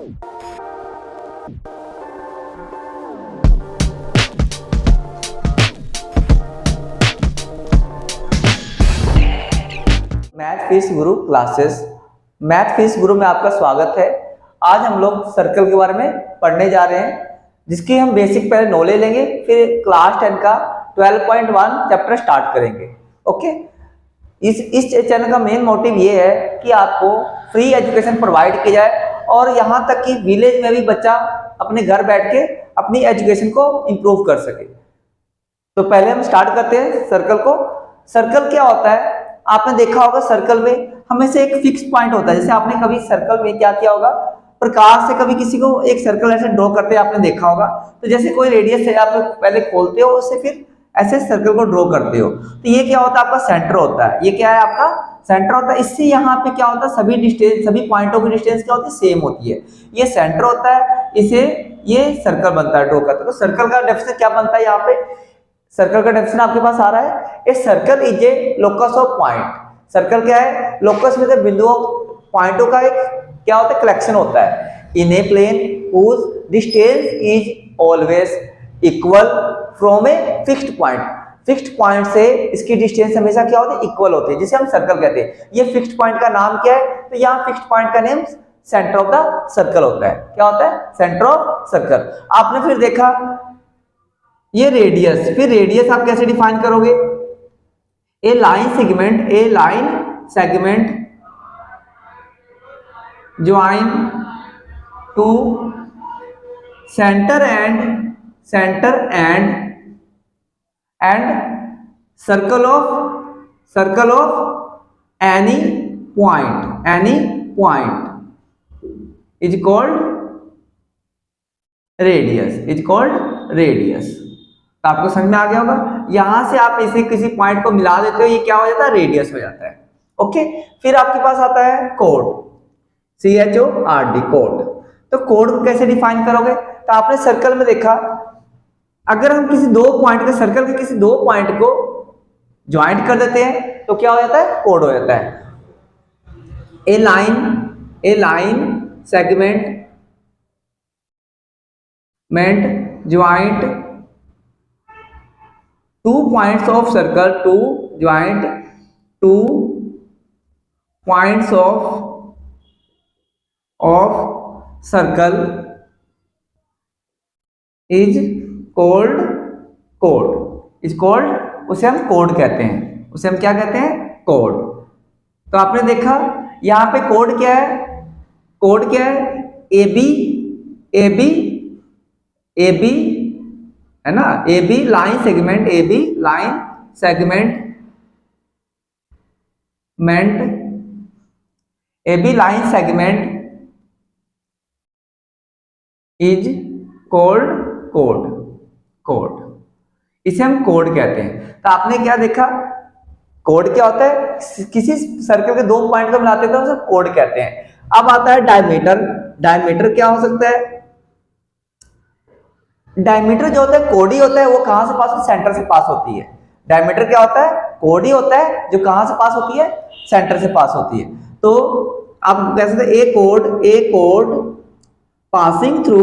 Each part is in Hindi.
मैथ फीस गुरु क्लासेस, मैथ फीस गुरु में आपका स्वागत है। आज हम लोग सर्कल के बारे में पढ़ने जा रहे हैं, जिसकी हम बेसिक पहले नॉलेज लेंगे, फिर क्लास 10 का 12.1 चैप्टर स्टार्ट करेंगे। ओके, इस चैनल का मेन मोटिव ये है कि आपको फ्री एजुकेशन प्रोवाइड की जाए और यहाँ तक कि विलेज में भी बच्चा अपने घर बैठ के अपनी एजुकेशन को इम्प्रूव कर सके। तो पहले हम स्टार्ट करते हैं सर्कल को। सर्कल क्या होता है? आपने देखा होगा सर्कल में हमेशा एक फिक्स पॉइंट होता है। जैसे आपने कभी सर्कल में क्या किया होगा, प्रकाश से कभी किसी को एक सर्कल ऐसे ड्रॉ करते आपने देखा होगा। तो जैसे कोई रेडियस है, आप पहले खोलते हो, उससे फिर ऐसे सर्कल को ड्रॉ करते हो। तो ये क्या होता है? आपका सेंटर होता है। ये क्या है? आपका सेंटर होता है। इससे यहाँ पे क्या होता है, सभी डिस्टेंस, सभी पॉइंटों की डिस्टेंस क्या होती है? सेम होती है। ये सेंटर होता है, इसे ये सर्कल बनता है, ड्रॉ करते हैं। तो सर्कल का डेफिनेशन क्या बनता है? यहाँ पे सर्कल का डेफिनेशन आपके पास आ रहा है, a circle is a locus of point. Circle क्या है? लोकस में से बिंदुओं, पॉइंटों का एक क्या होता है? कलेक्शन होता है। In a plane whose distance is always equal from a fixed point. Fixed point से इसकी डिस्टेंस हमेशा क्या होती है? इक्वल होती है, जिसे हम सर्कल कहते हैं। ये फिक्स्ड पॉइंट का नाम क्या है? तो यहाँ फिक्स्ड पॉइंट का name centre of the circle होता है। क्या होता है? Centre of circle. आपने फिर देखा ये रेडियस, फिर रेडियस आप कैसे डिफाइन करोगे? A line segment, a line segment join to centre and circle of any point is called radius. तो आपको समझ में आ गया होगा। यहां से आप इसे किसी पॉइंट को मिला देते हो, ये क्या हो जाता है? रेडियस हो जाता है। ओके, फिर आपके पास आता है कोड, CHORD, कोड। तो कोड को कैसे डिफाइन करोगे? तो आपने सर्कल में देखा, अगर हम किसी दो पॉइंट के, सर्कल के किसी दो पॉइंट को ज्वाइंट कर देते हैं तो क्या हो जाता है? कोड हो जाता है। A line segment joint two points of circle, two points of circle is called उसे हम कोड कहते हैं। उसे हम क्या कहते हैं? कोड। तो आपने देखा यहाँ पे कोड क्या है? कोड क्या है? AB है ना, AB line segment is called code. इसे हम कोड कहते हैं। तो आपने क्या देखा? कोड क्या होता है? किसी सर्कल के दो पॉइंट को मिलाते हैं तो उसे कोड कहते हैं। अब आता है डायमीटर क्या हो सकता है? डायमीटर जो होता है कोड ही होता है। वो कहां से पास होती है? सेंटर से पास होती है। डायमीटर क्या होता है? कोड ही होता है, जो कहां से पास होती है? सेंटर से पास होती है। तो आप कह सकते हैं ए code passing through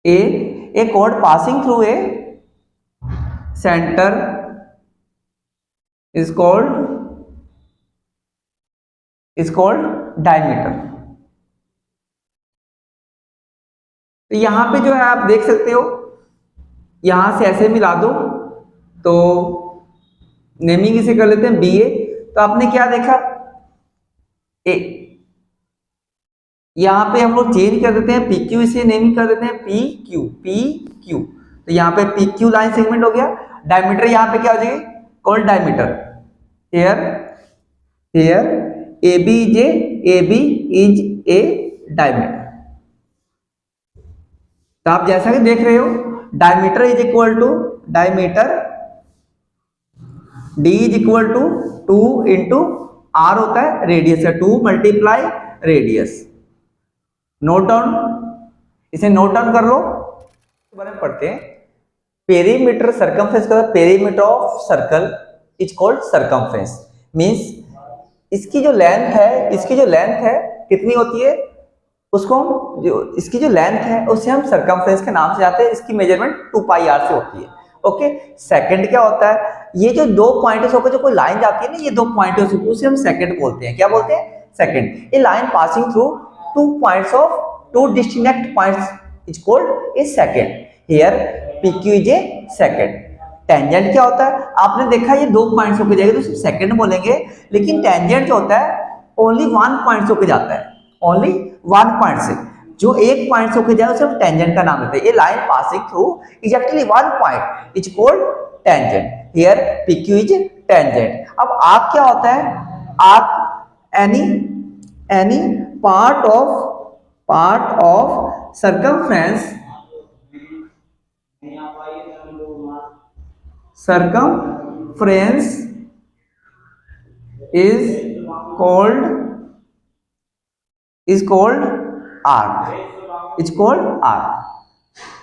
a code passing through a centre is called diameter. तो यहां पे जो है आप देख सकते हो, यहां से ऐसे मिला दो तो नेमिंग इसे कर लेते हैं BA। तो आपने क्या देखा? यहां पे हम लोग चेंज कर देते हैं PQ, इसे नेमिंग कर देते हैं PQ। तो यहां पे PQ लाइन सेगमेंट हो गया। डायमीटर यहां पे क्या हो जाएगी? Called diameter. Here AB is a diameter. तो आप जैसा कि देख रहे हो, diameter is equal to D is equal to 2 into R होता है रेडियस है, 2 मल्टीप्लाई रेडियस। नोट डाउन, इसे नोट डाउन कर लो। बारे में पढ़ते हैं। पेरीमीटर सर्कमफ्रेंस का perimeter of circle is called circumference. Means इसकी जो लेंथ है कितनी होती है, उसको हम जो इसकी जो लेंथ है उसे हम सरकमफ्रेंस के नाम से जाते हैं। इसकी मेजरमेंट 2 पाई आर से होती है। ओके, सेकंड क्या होता है, ये जो दो पॉइंट्स होकर जो कोई लाइन जाती है ना, ये दो पॉइंट्स उसे हम सेकंड बोलते हैं। क्या बोलते हैं? Second. A line passing through two points of two distinct points is called A second. Here PQ is a second. Tangent क्या होता है, आपने देखा ये दो पॉइंट्स होकर जाएगा तो सिर्फ सेकंड बोलेंगे, लेकिन टेंजेंट जो होता है ओनली 1 पॉइंट होकर जाता है, ओनली 1 पॉइंट से। जो एक पॉइंट होकर जाए उसे हम टेंजेंट का नाम देते हैं। ये line passing through exactly 1 point is called tangent. Here PQ is tangent. अब आर्क क्या होता है? Arc any part of circumference is called arc।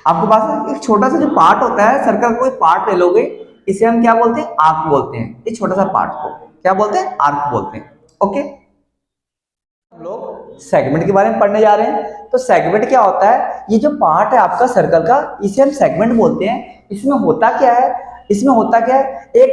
आपको पास एक छोटा सा जो पार्ट होता है सर्कल का, कोई पार्ट ले लोगे, इसे हम क्या बोलते हैं? आर्क बोलते हैं। इस छोटा सा पार्ट को क्या बोलते हैं? आर्क बोलते हैं। ओके, हम लोग सेगमेंट के बारे में पढ़ने जा रहे हैं। तो सेगमेंट क्या होता है? ये जो पार्ट है आपका सर्कल का, इसे हम सेगमेंट बोलते हैं। इसमें होता क्या है? एक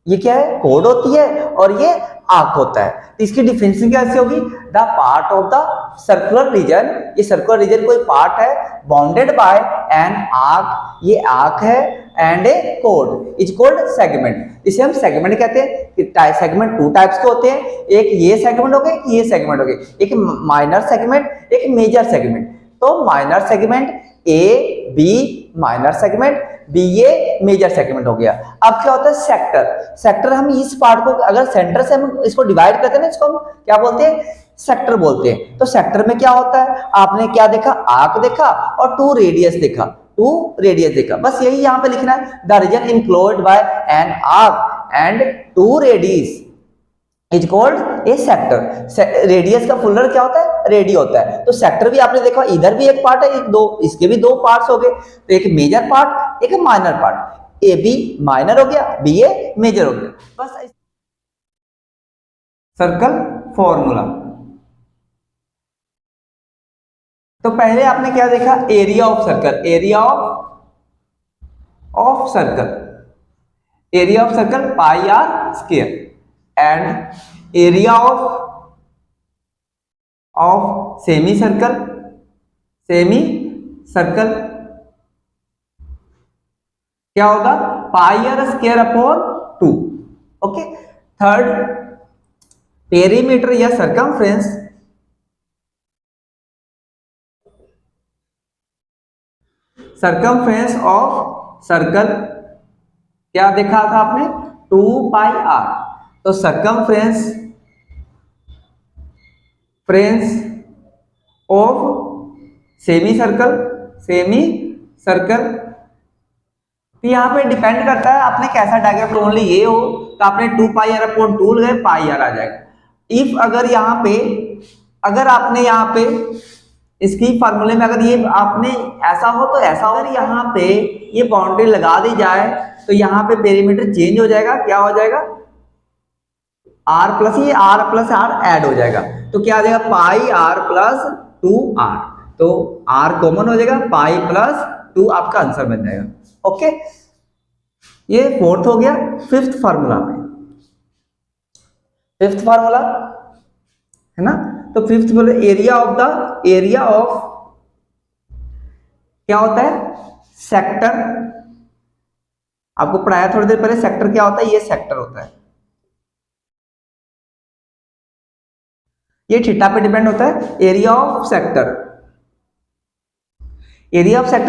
ये क्या है? कोड होती है और ये आर्क होता है। तो इसकी डिफिनेशन कैसे होगी? The part of the circular region, ये सर्कुलर रीजन कोई पार्ट है बाउंडेड बाय एन आर्क, ये आर्क है, and A code is called segment. इसे हम सेगमेंट कहते हैं। सेगमेंट 2 टाइप्स के होते हैं, एक ये सेगमेंट हो गए, एक ये सेगमेंट हो गए, एक माइनर सेगमेंट, एक मेजर सेगमेंट। तो minor segment A B minor segment, B ये मेजर सेगमेंट हो गया। अब क्या होता है? सेक्टर हम इस पार्ट को अगर सेंटर से हम इसको डिवाइड करते हैं ना, इसको हम क्या बोलते हैं? सेक्टर बोलते हैं। तो सेक्टर में क्या होता है? आपने क्या देखा? आर्क देखा और 2 रेडियस देखा, बस यही यहाँ पे लिखना है। The region enclosed by an arc and 2 radius is called a sector. Radius का फुलर क्या होता है? रेडी होता है। तो सेक्टर भी आपने देखा, इधर भी एक पार्ट है, इसके भी 2 पार्ट्स हो गए। तो एक मेजर पार्ट, एक minor part. A B minor हो गया, बी ए मेजर हो गया। बस सर्कल फॉर्मूला। तो पहले आपने क्या देखा? Area of circle. Area of circle pi are square, and area of semi circle क्या होगा? Pi are square upon 2। Okay, third perimeter या सर्कमफ्रेंस ऑफ सर्कल क्या देखा था आपने? 2 पाई आर। तो सर्कमफ्रेंस ऑफ सेमी सर्कल। तो यहाँ पे डिपेंड करता है आपने कैसा डायग्राम, ओनली ये हो तो आपने 2 पाई आर अपॉन 2 लगाए, पाई आर आ जाएगा। इफ अगर आपने यहाँ पे इसकी फार्मूले में अगर ये आपने ऐसा हो तो ऐसा हो, अगर यहाँ पे ये बाउंड्री लगा दी जाए तो यहाँ पे पेरीमीटर चेंज हो जाएगा। क्या हो जाएगा? आर प्लस ये आर प्लस आर ऐड हो जाएगा, तो क्या आ जाएगा? पाई आर प्लस 2 आर। तो आर कॉमन हो जाएगा, पाई प्लस 2 आपका आंसर बन जाएगा। ओके, ये 4th हो गया। 5th फार्मूला है ना। तो 5th बोले एरिया ऑफ क्या होता है? सेक्टर। आपको पढ़ाया थोड़ी देर पहले, सेक्टर क्या होता है? ये सेक्टर होता है, ये थीटा पे डिपेंड होता है। एरिया ऑफ सेक्टर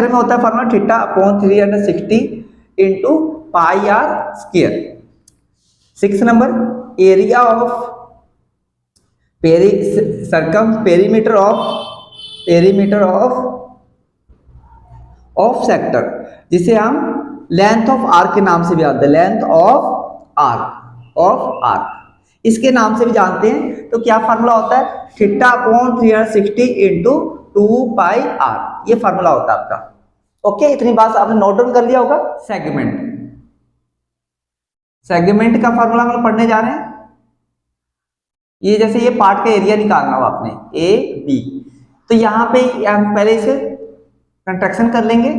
में होता है formula theta upon 360 into pi are square. 6 number area of perimeter of sector, जिसे हम लेंथ ऑफ आर्क के नाम से भी जानते हैं। लेंथ ऑफ आर्क इसके नाम से भी जानते हैं। तो क्या फार्मूला होता है? Theta upon 360 into 2 pi R, ये फार्मूला होता है आपका। ओके, इतनी बात आपने नोट डाउन कर लिया होगा। सेगमेंट का फार्मूला हम पढ़ने जा रहे हैं। ये जैसे ये पार्ट का एरिया निकालना हो आपने ए बी, तो यहाँ पे हम पहले इसे कंट्रैक्शन कर लेंगे,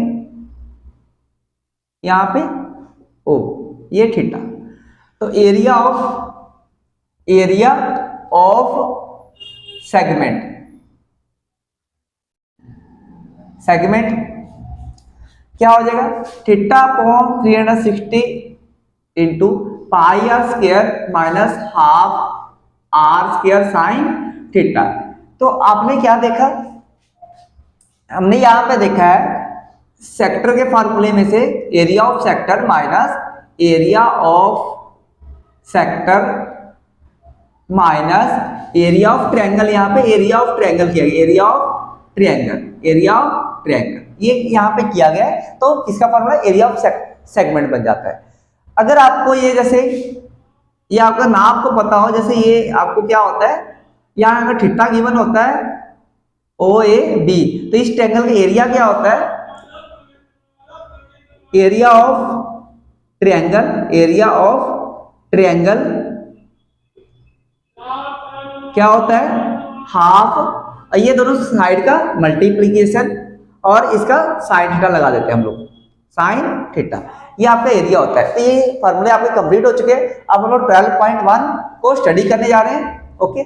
यहाँ पे ओ ये थीटा, तो एरिया ऑफ सेगमेंट क्या हो जाएगा, theta upon 360 into pi are square minus half R square sine theta. तो आपने क्या देखा, हमने यहां पे देखा है सेक्टर के फार्मूले में से area of sector minus area of sector minus area of triangle, यहाँ पे एरिया ऑफ ट्रायंगल किया गया, एरिया ऑफ ट्रायंगल ये यहाँ पे किया गया है, तो इसका फॉर्मूला एरिया ऑफ सेगमेंट बन जाता है। अगर आपको ये जैसे ये आपका नाम को पता हो, जैसे ये आपको क्या होता है, यहाँ अगर थीटा गिवन होता है ओ ए बी, तो इस ट्रायंगल का एरिया क्या होता है, एरिया ऑफ ट्रायंगल क्या होता है, हाफ, ये दोनों साइड का मल्टीप्लीकेशन और इसका साइन थीटा लगा देते हैं हम लोग, साइन थीटा, ये आपका एरिया होता है। तो ये फॉर्मूले आपके कंप्लीट हो चुके हैं। अब हम लोग 12.1 को स्टडी करने जा रहे हैं। ओके।